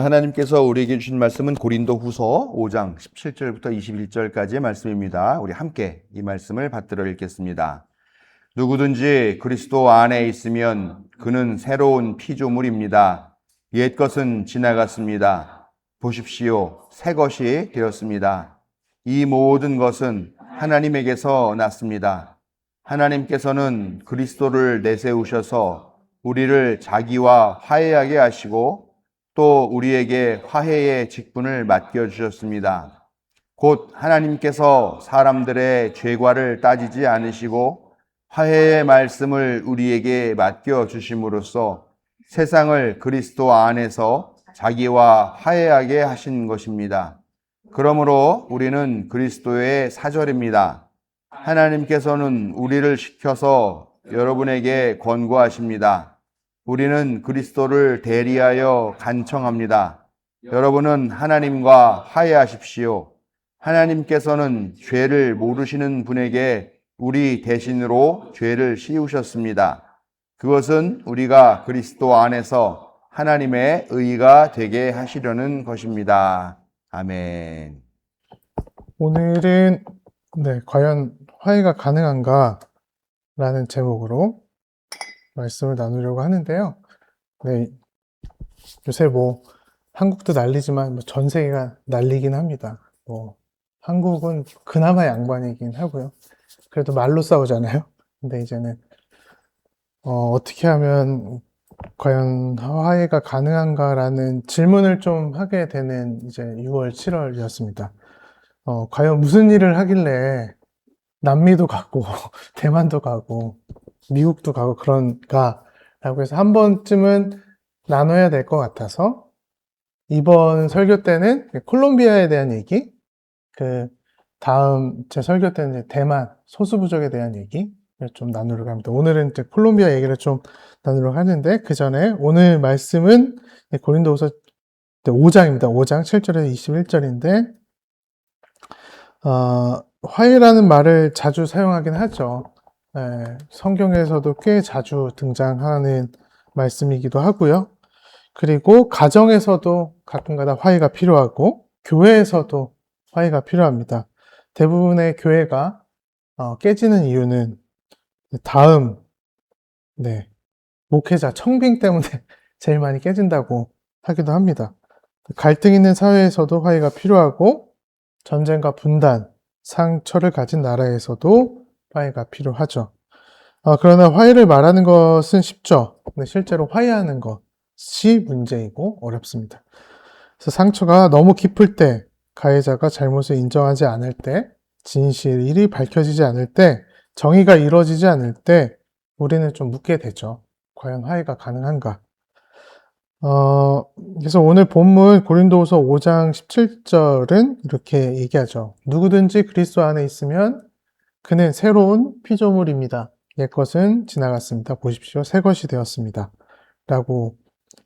하나님께서 우리에게 주신 말씀은 고린도후서 5장 17절부터 21절까지의 말씀입니다. 우리 함께 이 말씀을 받들어 읽겠습니다. 누구든지 그리스도 안에 있으면 그는 새로운 피조물입니다. 옛것은 지나갔습니다. 보십시오. 새 것이 되었습니다. 이 모든 것은 하나님에게서 났습니다. 하나님께서는 그리스도를 내세우셔서 우리를 자기와 화해하게 하시고 또 우리에게 화해의 직분을 맡겨주셨습니다. 곧 하나님께서 사람들의 죄과를 따지지 않으시고 화해의 말씀을 우리에게 맡겨주심으로써 세상을 그리스도 안에서 자기와 화해하게 하신 것입니다. 그러므로 우리는 그리스도의 사절입니다. 하나님께서는 우리를 시켜서 여러분에게 권고하십니다. 우리는 그리스도를 대리하여 간청합니다. 여러분은 하나님과 화해하십시오. 하나님께서는 죄를 모르시는 분에게 우리 대신으로 죄를 씌우셨습니다. 그것은 우리가 그리스도 안에서 하나님의 의가 되게 하시려는 것입니다. 아멘. 오늘은 과연 화해가 가능한가? 라는 제목으로 말씀을 나누려고 하는데요. 요새 한국도 난리지만 전 세계가 난리긴 합니다. 한국은 그나마 양반이긴 하고요. 그래도 말로 싸우잖아요. 근데 이제는 어떻게 하면 과연 화해가 가능한가라는 질문을 좀 하게 되는 이제 6월, 7월이었습니다. 과연 무슨 일을 하길래 남미도 가고 대만도 가고 미국도 가고 그런가 라고 해서 한 번쯤은 나눠야 될 것 같아서 이번 설교 때는 콜롬비아에 대한 얘기, 다음 제 설교 때는 대만 소수부족에 대한 얘기를 좀 나누려고 합니다. 오늘은 이제 콜롬비아 얘기를 좀 나누려고 하는데 그 전에 오늘 말씀은 고린도후서 5장입니다. 5장 7절에서 21절인데 화해라는 말을 자주 사용하긴 하죠. 성경에서도 꽤 자주 등장하는 말씀이기도 하고요. 그리고 가정에서도 가끔가다 화해가 필요하고 교회에서도 화해가 필요합니다. 대부분의 교회가 깨지는 이유는 다음 목회자 청빙 때문에 제일 많이 깨진다고 하기도 합니다. 갈등 있는 사회에서도 화해가 필요하고 전쟁과 분단, 상처를 가진 나라에서도 화해가 필요하죠. 그러나 화해를 말하는 것은 쉽죠. 근데 실제로 화해하는 것이 문제이고 어렵습니다. 그래서 상처가 너무 깊을 때, 가해자가 잘못을 인정하지 않을 때, 진실이 밝혀지지 않을 때, 정의가 이루어지지 않을 때 우리는 좀 묻게 되죠. 과연 화해가 가능한가? 그래서 오늘 본문 고린도후서 5장 17절은 이렇게 얘기하죠. 누구든지 그리스도 안에 있으면 그는 새로운 피조물입니다. 옛것은 지나갔습니다. 보십시오. 새 것이 되었습니다. 라고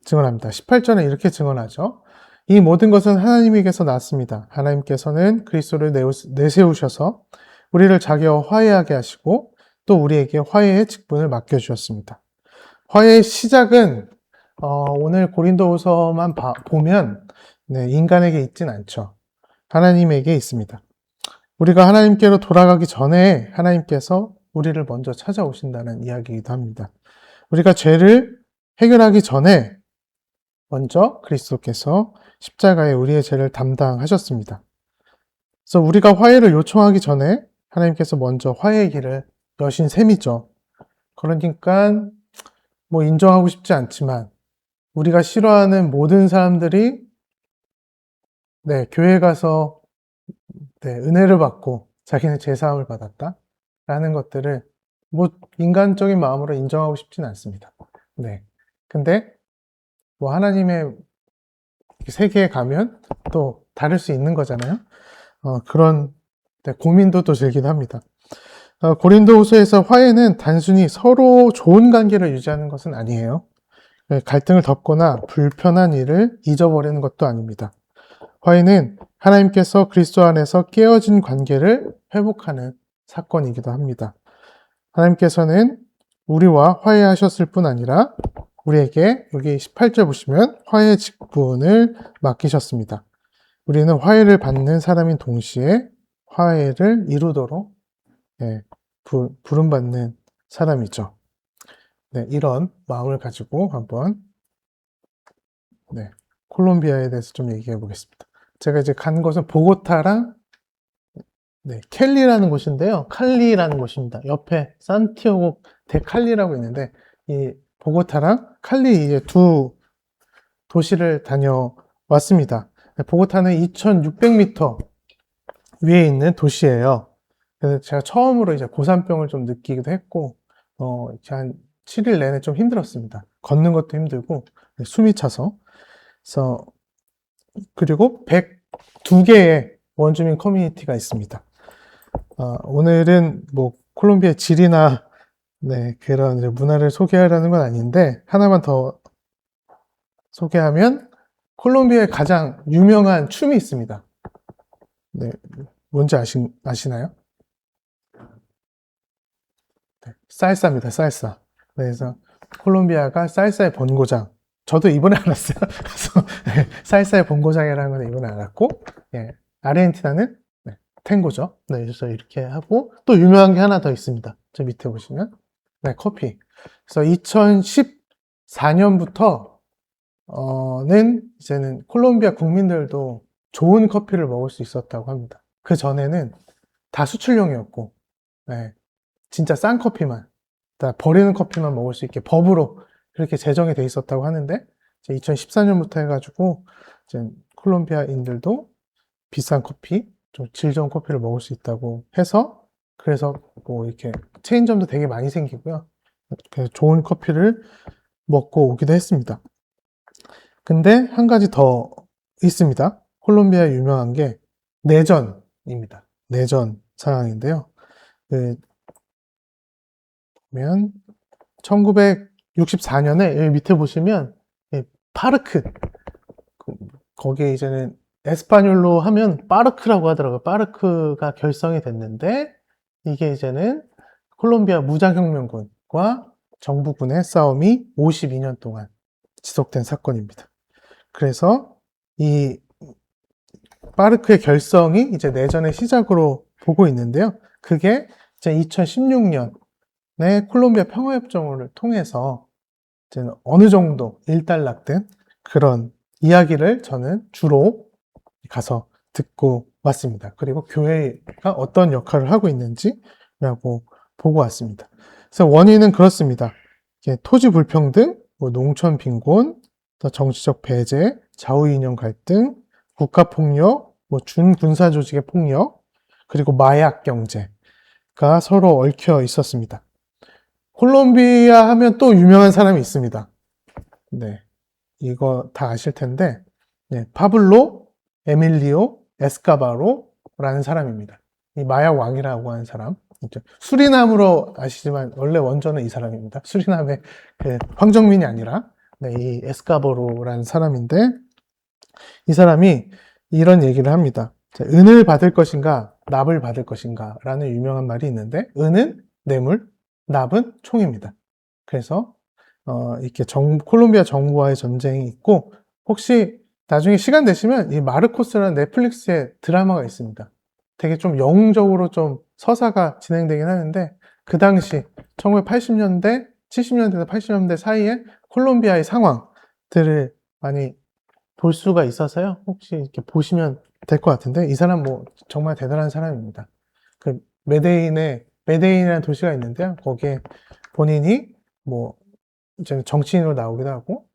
증언합니다. 18절은 이렇게 증언하죠. 이 모든 것은 하나님에게서 났습니다. 하나님께서는 그리스도를 내세우셔서 우리를 자기와 화해하게 하시고 또 우리에게 화해의 직분을 맡겨주셨습니다. 화해의 시작은 오늘 고린도후서만 보면 인간에게 있진 않죠. 하나님에게 있습니다. 우리가 하나님께로 돌아가기 전에 하나님께서 우리를 먼저 찾아오신다는 이야기이기도 합니다. 우리가 죄를 해결하기 전에 먼저 그리스도께서 십자가에 우리의 죄를 담당하셨습니다. 그래서 우리가 화해를 요청하기 전에 하나님께서 먼저 화해의 길을 여신 셈이죠. 그러니까 인정하고 싶지 않지만 우리가 싫어하는 모든 사람들이 교회 가서 은혜를 받고 자기는 죄사함을 받았다 라는 것들을 인간적인 마음으로 인정하고 싶지는 않습니다. 근데 하나님의 세계에 가면 또 다를 수 있는 거잖아요. 그런 고민도 또 들기도 합니다. 고린도후서에서 화해는 단순히 서로 좋은 관계를 유지하는 것은 아니에요. 갈등을 덮거나 불편한 일을 잊어버리는 것도 아닙니다. 화해는 하나님께서 그리스도 안에서 깨어진 관계를 회복하는 사건이기도 합니다. 하나님께서는 우리와 화해하셨을 뿐 아니라 우리에게 여기 18절 보시면 화해 직분을 맡기셨습니다. 우리는 화해를 받는 사람인 동시에 화해를 이루도록 예, 부름받는 사람이죠. 네, 이런 마음을 가지고 한번 네, 콜롬비아에 대해서 좀 얘기해 보겠습니다. 제가 이제 간 곳은 보고타랑 네, 켈리라는 곳인데요. 칼리라는 곳입니다. 옆에 산티아고 데 칼리라고 있는데 이 보고타랑 칼리 이제 두 도시를 다녀왔습니다. 네, 보고타는 2,600m 위에 있는 도시예요. 그래서 제가 처음으로 이제 고산병을 좀 느끼기도 했고, 이제 한 7일 내내 좀 힘들었습니다. 걷는 것도 힘들고, 네, 숨이 차서. 그래서, 그리고 102개의 원주민 커뮤니티가 있습니다. 오늘은 뭐, 콜롬비아 지리나, 네, 그런 이제 문화를 소개하려는 건 아닌데, 하나만 더 소개하면, 콜롬비아의 가장 유명한 춤이 있습니다. 네, 뭔지 아시나요? 네, 살사입니다, 살사. 네, 그래서 콜롬비아가 살사의 본고장. 저도 이번에 알았어요. 그래서 네, 살사의 본고장이라는 건 이번에 알았고, 예, 아르헨티나는 네, 탱고죠. 네, 그래서 이렇게 하고 또 유명한 게 하나 더 있습니다. 저 밑에 보시면, 네, 커피. 그래서 2014년부터 는 이제는 콜롬비아 국민들도 좋은 커피를 먹을 수 있었다고 합니다. 그 전에는 다 수출용이었고, 네, 진짜 싼 커피만, 버리는 커피만 먹을 수 있게 법으로 그렇게 제정이 돼 있었다고 하는데, 2014년부터 해가지고, 이제 콜롬비아인들도 비싼 커피, 좀 질 좋은 커피를 먹을 수 있다고 해서, 그래서 뭐 이렇게 체인점도 되게 많이 생기고요. 그래서 좋은 커피를 먹고 오기도 했습니다. 근데 한 가지 더 있습니다. 콜롬비아 유명한 게 내전입니다. 내전 상황인데요. 그 보면 1964년에 여기 밑에 보시면 파르크 거기에 이제는 에스파뇰로 하면 파르크라고 하더라고요. 파르크가 결성이 됐는데 이게 이제는 콜롬비아 무장혁명군과 정부군의 싸움이 52년 동안 지속된 사건입니다. 그래서 이 파르크의 결성이 이제 내전의 시작으로 보고 있는데요. 그게 이제 2016년 콜롬비아 평화협정을 통해서 이제 어느 정도 일단락된 그런 이야기를 저는 주로 가서 듣고 왔습니다. 그리고 교회가 어떤 역할을 하고 있는지라고 보고 왔습니다. 그래서 원인은 그렇습니다. 토지 불평등, 뭐 농촌 빈곤, 또 정치적 배제, 좌우 이념 갈등, 국가 폭력, 뭐 준군사 조직의 폭력, 그리고 마약 경제가 서로 얽혀 있었습니다. 콜롬비아 하면 또 유명한 사람이 있습니다. 네, 이거 다 아실 텐데, 네, 파블로 에밀리오 에스카바로라는 사람입니다. 이 마약 왕이라고 하는 사람. 수리남으로 아시지만 원래 원조는 이 사람입니다. 수리남의 황정민이 아니라 네, 이 에스카바로라는 사람인데 이 사람이 이런 얘기를 합니다. 자, 은을 받을 것인가, 납을 받을 것인가 라는 유명한 말이 있는데 은은 뇌물, 납은 총입니다. 그래서 이렇게 콜롬비아 정부와의 전쟁이 있고 혹시 나중에 시간 되시면 이 마르코스라는 넷플릭스의 드라마가 있습니다. 되게 좀 영웅적으로 좀 서사가 진행되긴 하는데 그 당시 1980년대, 70년대에서 80년대 사이에 콜롬비아의 상황들을 많이 볼 수가 있어서요. 혹시 이렇게 보시면 될 것 같은데 이 사람 뭐 정말 대단한 사람입니다. 그 메데인이라는 도시가 있는데요. 거기에 본인이 뭐 이제 정치인으로 나오기도 하고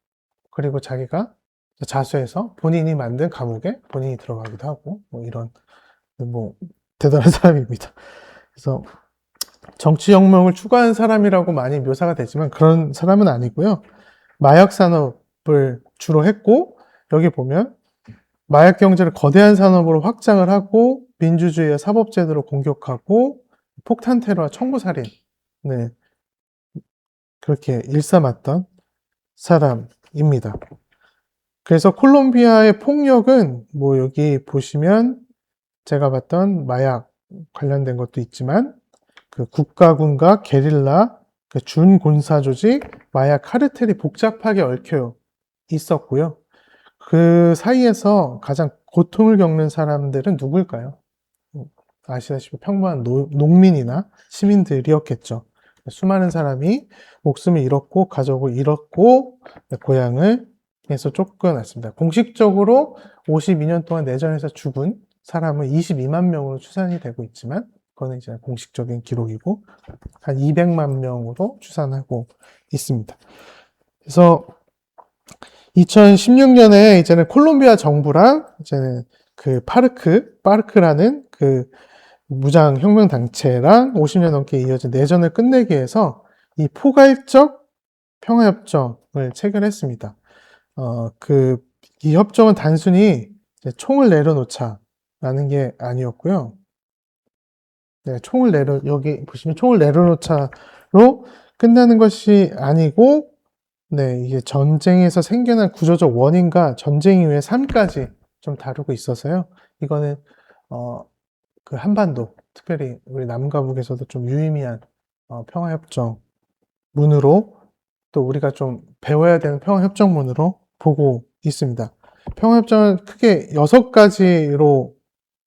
그리고 자기가 자수해서 본인이 만든 감옥에 본인이 들어가기도 하고 뭐 이런 뭐 대단한 사람입니다. 그래서 정치혁명을 추구한 사람이라고 많이 묘사가 되지만 그런 사람은 아니고요. 마약 산업을 주로 했고 여기 보면 마약 경제를 거대한 산업으로 확장을 하고 민주주의와 사법제도를 공격하고 폭탄 테러와 청부살인을 그렇게 일삼았던 사람입니다. 그래서 콜롬비아의 폭력은 뭐 여기 보시면 제가 봤던 마약 관련된 것도 있지만 그 국가군과 게릴라, 그 준군사 조직, 마약 카르텔이 복잡하게 얽혀 있었고요. 그 사이에서 가장 고통을 겪는 사람들은 누굴까요? 아시다시피 평범한 농민이나 시민들이었겠죠. 수많은 사람이 목숨을 잃었고, 가족을 잃었고, 고향을 에서 쫓겨났습니다. 공식적으로 52년 동안 내전에서 죽은 사람은 22만 명으로 추산이 되고 있지만, 그거는 이제 공식적인 기록이고, 한 200만 명으로 추산하고 있습니다. 그래서 2016년에 이제는 콜롬비아 정부랑 이제는 그 파르크라는 그 무장혁명 단체랑 50년 넘게 이어진 내전을 끝내기 위해서 이 포괄적 평화협정을 체결했습니다. 이 협정은 단순히 이제 총을 내려놓자라는 게 아니었고요. 네, 여기 보시면 총을 내려놓자로 끝나는 것이 아니고, 네, 이게 전쟁에서 생겨난 구조적 원인과 전쟁 이후의 삶까지 좀 다루고 있어서요. 이거는, 그 한반도, 특별히 우리 남과 북에서도 좀 유의미한 평화협정문으로 또 우리가 좀 배워야 되는 평화협정문으로 보고 있습니다. 평화협정은 크게 6가지로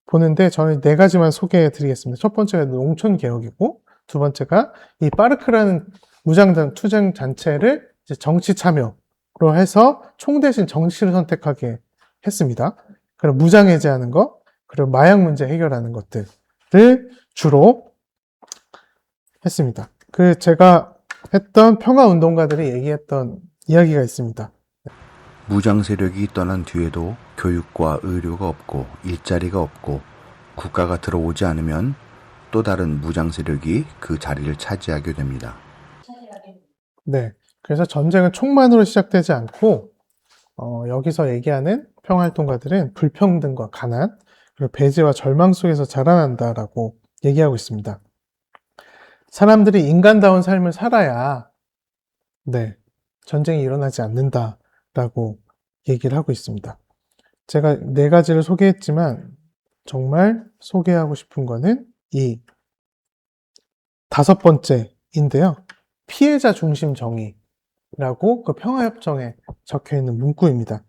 보는데 저는 4가지만 소개해 드리겠습니다. 첫 번째가 농촌개혁이고, 두 번째가 이 파르크라는 투쟁 단체를 이제 정치 참여로 해서 총 대신 정치를 선택하게 했습니다. 그리고 무장해제하는 것, 그리고 마약 문제 해결하는 것들을 주로 했습니다. 제가 했던 평화운동가들이 얘기했던 이야기가 있습니다. 무장 세력이 떠난 뒤에도 교육과 의료가 없고 일자리가 없고 국가가 들어오지 않으면 또 다른 무장 세력이 그 자리를 차지하게 됩니다. 네. 그래서 전쟁은 총만으로 시작되지 않고, 여기서 얘기하는 평화활동가들은 불평등과 가난, 그리고 배제와 절망 속에서 자라난다라고 얘기하고 있습니다. 사람들이 인간다운 삶을 살아야, 네, 전쟁이 일어나지 않는다라고 얘기를 하고 있습니다. 제가 4가지를 소개했지만, 정말 소개하고 싶은 거는 이 5번째인데요. 피해자 중심 정의라고 그 평화협정에 적혀 있는 문구입니다.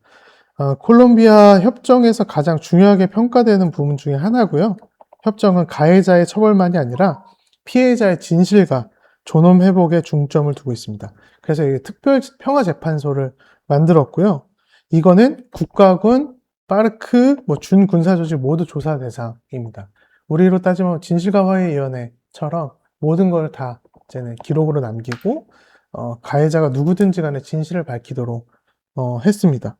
콜롬비아 협정에서 가장 중요하게 평가되는 부분 중에 하나고요. 협정은 가해자의 처벌만이 아니라 피해자의 진실과 존엄 회복에 중점을 두고 있습니다. 그래서 특별 평화재판소를 만들었고요. 이거는 국가군, 파르크, 준군사조직 모두 조사 대상입니다. 우리로 따지면 진실과 화해위원회처럼 모든 걸 다 이제는 기록으로 남기고 가해자가 누구든지 간에 진실을 밝히도록 했습니다.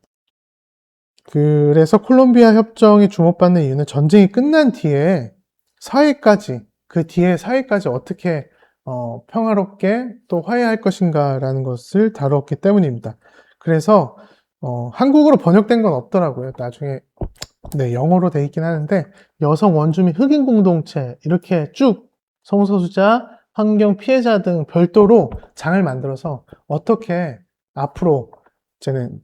그래서 콜롬비아 협정이 주목받는 이유는 전쟁이 끝난 뒤에 그 뒤에 사회까지 어떻게 평화롭게 또 화해할 것인가라는 것을 다뤘기 때문입니다. 그래서 한국어로 번역된 건 없더라고요. 나중에 네, 영어로 돼 있긴 하는데 여성 원주민 흑인 공동체 이렇게 쭉 성소수자, 환경 피해자 등 별도로 장을 만들어서 어떻게 앞으로 이제는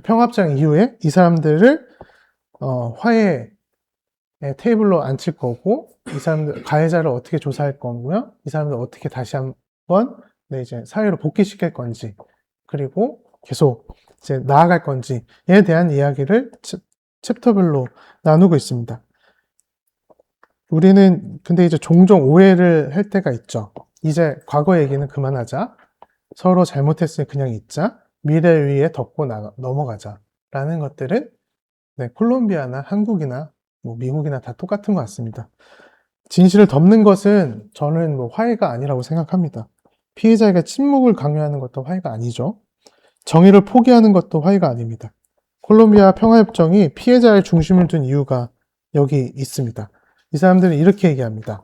평화협정 이후에 이 사람들을 화해의 테이블로 앉힐 거고, 이 사람들 가해자를 어떻게 조사할 거고요, 이 사람들 어떻게 다시 한번 네, 이제 사회로 복귀시킬 건지, 그리고 계속 이제 나아갈 건지에 대한 이야기를 챕터별로 나누고 있습니다. 우리는 근데 이제 종종 오해를 할 때가 있죠. 이제 과거 얘기는 그만하자. 서로 잘못했으니 그냥 잊자. 미래 위에 덮고 넘어가자. 라는 것들은 네, 콜롬비아나 한국이나 미국이나 다 똑같은 것 같습니다. 진실을 덮는 것은 저는 화해가 아니라고 생각합니다. 피해자에게 침묵을 강요하는 것도 화해가 아니죠. 정의를 포기하는 것도 화해가 아닙니다. 콜롬비아 평화협정이 피해자의 중심을 둔 이유가 여기 있습니다. 이 사람들은 이렇게 얘기합니다.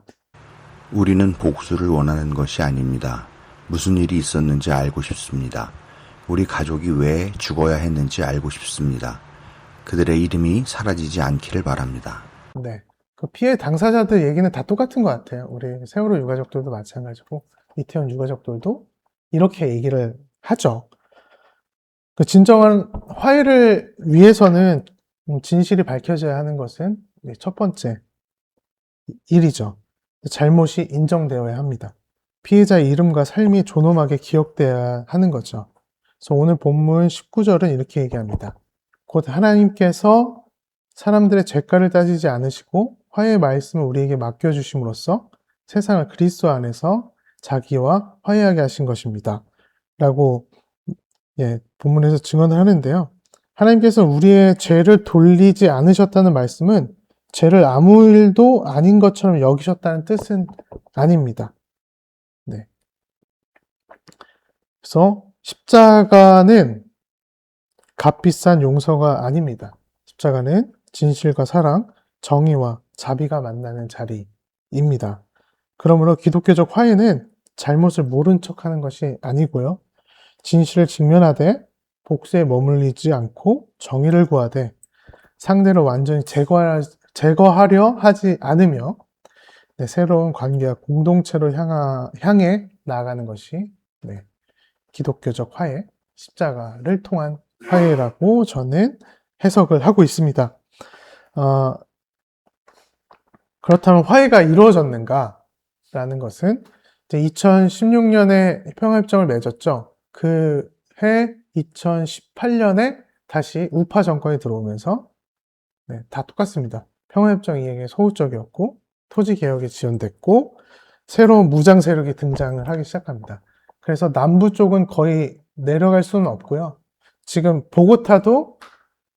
우리는 복수를 원하는 것이 아닙니다. 무슨 일이 있었는지 알고 싶습니다. 우리 가족이 왜 죽어야 했는지 알고 싶습니다. 그들의 이름이 사라지지 않기를 바랍니다. 네, 그 피해 당사자들 얘기는 다 똑같은 것 같아요. 우리 세월호 유가족들도 마찬가지고 이태원 유가족들도 이렇게 얘기를 하죠. 그 진정한 화해를 위해서는 진실이 밝혀져야 하는 것은 첫 번째 일이죠. 잘못이 인정되어야 합니다. 피해자의 이름과 삶이 존엄하게 기억돼야 하는 거죠. 그래서 오늘 본문 19절은 이렇게 얘기합니다. 곧 하나님께서 사람들의 죄가를 따지지 않으시고 화해의 말씀을 우리에게 맡겨주심으로써 세상을 그리스도 안에서 자기와 화해하게 하신 것입니다. 라고 본문에서 증언을 하는데요. 하나님께서 우리의 죄를 돌리지 않으셨다는 말씀은 죄를 아무 일도 아닌 것처럼 여기셨다는 뜻은 아닙니다. 네. 그래서 십자가는 값비싼 용서가 아닙니다. 십자가는 진실과 사랑, 정의와 자비가 만나는 자리입니다. 그러므로 기독교적 화해는 잘못을 모른 척하는 것이 아니고요. 진실을 직면하되 복수에 머물리지 않고 정의를 구하되 상대를 완전히 제거하려 하지 않으며 새로운 관계와 공동체로 향해 나아가는 것이 기독교적 화해, 십자가를 통한 화해라고 저는 해석을 하고 있습니다. 그렇다면 화해가 이루어졌는가? 라는 것은 2016년에 평화협정을 맺었죠. 그 해 2018년에 다시 우파 정권이 들어오면서 다 똑같습니다. 평화협정 이행에 소극적이었고 토지개혁에 지연됐고 새로운 무장 세력이 등장을 하기 시작합니다. 그래서 남부 쪽은 거의 내려갈 수는 없고요. 지금 보고타도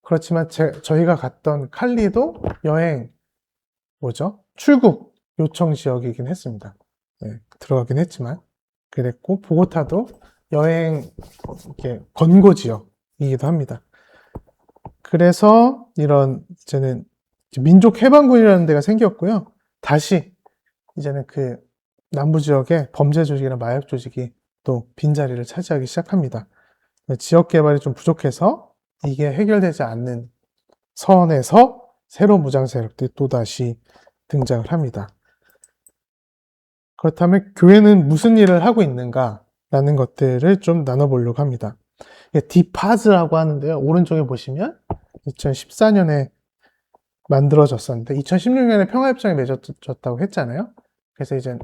그렇지만 저희가 갔던 칼리도 출국 요청 지역이긴 했습니다. 들어가긴 했지만 그랬고 보고타도 여행 권고 지역이기도 합니다. 그래서 이제는 민족해방군이라는 데가 생겼고요. 다시 이제는 그 남부 지역에 범죄 조직이나 마약 조직이 또 빈자리를 차지하기 시작합니다. 지역 개발이 좀 부족해서 이게 해결되지 않는 선에서 새로운 무장 세력들이 또다시 등장을 합니다. 그렇다면 교회는 무슨 일을 하고 있는가라는 것들을 좀 나눠보려고 합니다. 디파즈라고 하는데요. 오른쪽에 보시면 2014년에 만들어졌었는데 2016년에 평화협정이 맺어졌다고 했잖아요. 그래서 이제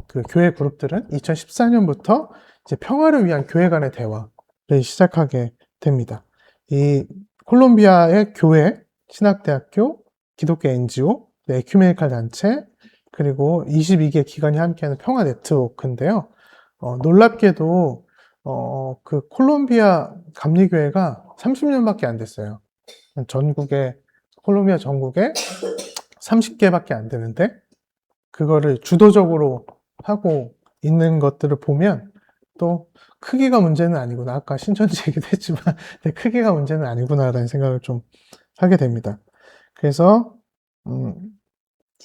그 교회 그룹들은 2014년부터 이제 평화를 위한 교회 간의 대화를 시작하게 됩니다. 이 콜롬비아의 교회, 신학대학교, 기독교 NGO, 에큐메니칼 단체, 그리고 22개 기관이 함께하는 평화 네트워크인데요. 놀랍게도 그 콜롬비아 감리교회가 30년밖에 안 됐어요. 콜롬비아 전국에 30개밖에 안 되는데 그거를 주도적으로 하고 있는 것들을 보면 또 크기가 문제는 아니구나. 아까 신천지 얘기도 했지만 크기가 문제는 아니구나라는 생각을 좀 하게 됩니다. 그래서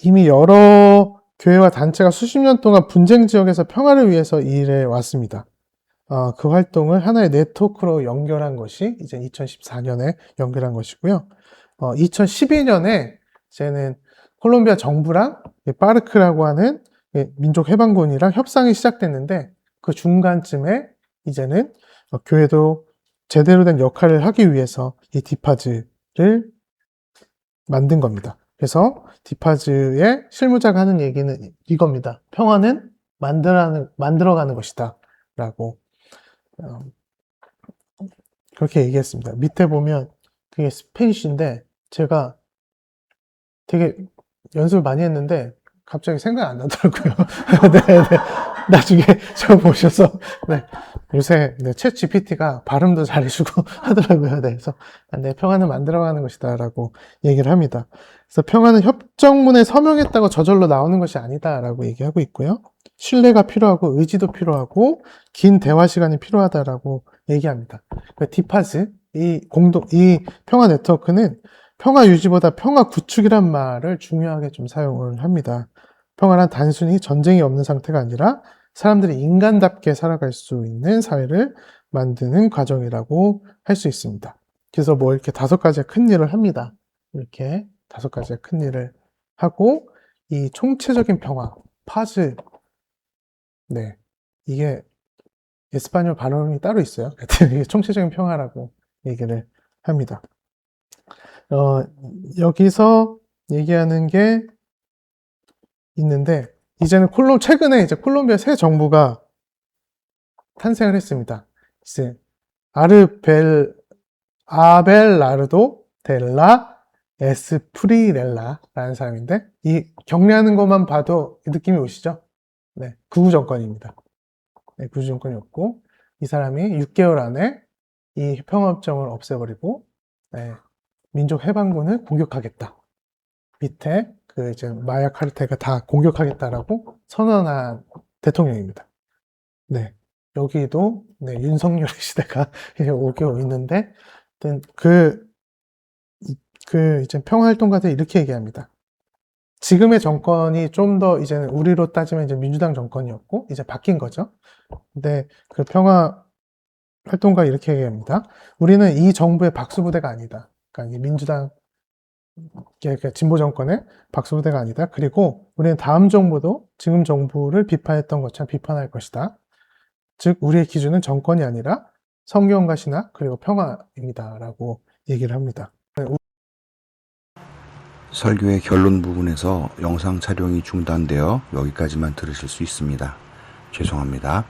이미 여러 교회와 단체가 수십 년 동안 분쟁 지역에서 평화를 위해서 일해 왔습니다. 그 활동을 하나의 네트워크로 연결한 것이 이제 2014년에 연결한 것이고요. 2012년에 이제는 콜롬비아 정부랑 파르크라고 하는 민족해방군이랑 협상이 시작됐는데 그 중간쯤에 이제는 교회도 제대로 된 역할을 하기 위해서 이 디파즈를 만든 겁니다. 그래서 디파즈의 실무자가 하는 얘기는 이겁니다. 평화는 만들어가는 것이다 라고 그렇게 얘기했습니다. 밑에 보면 그게 스페니쉬인데 제가 되게 연습을 많이 했는데 갑자기 생각이 안 나더라고요. 네. 나중에 저 보셔서 요새 챗 GPT가 발음도 잘해주고 하더라고요. 그래서 평화는 만들어가는 것이다 라고 얘기를 합니다. 그래서 평화는 협정문에 서명했다고 저절로 나오는 것이 아니다 라고 얘기하고 있고요. 신뢰가 필요하고 의지도 필요하고 긴 대화 시간이 필요하다라고 얘기합니다. 디파즈, 이 평화 네트워크는 평화 유지보다 평화 구축이란 말을 중요하게 좀 사용을 합니다. 평화란 단순히 전쟁이 없는 상태가 아니라 사람들이 인간답게 살아갈 수 있는 사회를 만드는 과정이라고 할 수 있습니다. 그래서 이렇게 5가지의 큰 일을 합니다. 이렇게 5가지의 큰 일을 하고 이 총체적인 평화, 파즈, 이게 에스파뇰 발음이 따로 있어요. 이게 총체적인 평화라고 얘기를 합니다. 여기서 얘기하는 게 있는데 이제는 최근에 이제 콜롬비아 새 정부가 탄생을 했습니다. 이제 아벨라르도 델라 에스프리렐라라는 사람인데, 이 경례하는 것만 봐도 느낌이 오시죠? 네, 극우 정권입니다. 네, 극우 정권이었고, 이 사람이 6개월 안에 이 평화협정을 없애버리고, 네, 민족 해방군을 공격하겠다. 밑에 이제 마야 카르텔가 다 공격하겠다라고 선언한 대통령입니다. 네, 여기도 네, 윤석열 시대가 이제 오고 있는데, 이제 평화활동가들이 이렇게 얘기합니다. 지금의 정권이 좀 더 이제는 우리로 따지면 이제 민주당 정권이었고 이제 바뀐 거죠. 근데 그 평화활동가 이렇게 얘기합니다. 우리는 이 정부의 박수부대가 아니다. 그러니까 이 민주당 진보 정권의 박수부대가 아니다. 그리고 우리는 다음 정부도 지금 정부를 비판했던 것처럼 비판할 것이다. 즉 우리의 기준은 정권이 아니라 성경과 신학 그리고 평화입니다라고 얘기를 합니다. 설교의 결론 부분에서 영상 촬영이 중단되어 여기까지만 들으실 수 있습니다. 죄송합니다.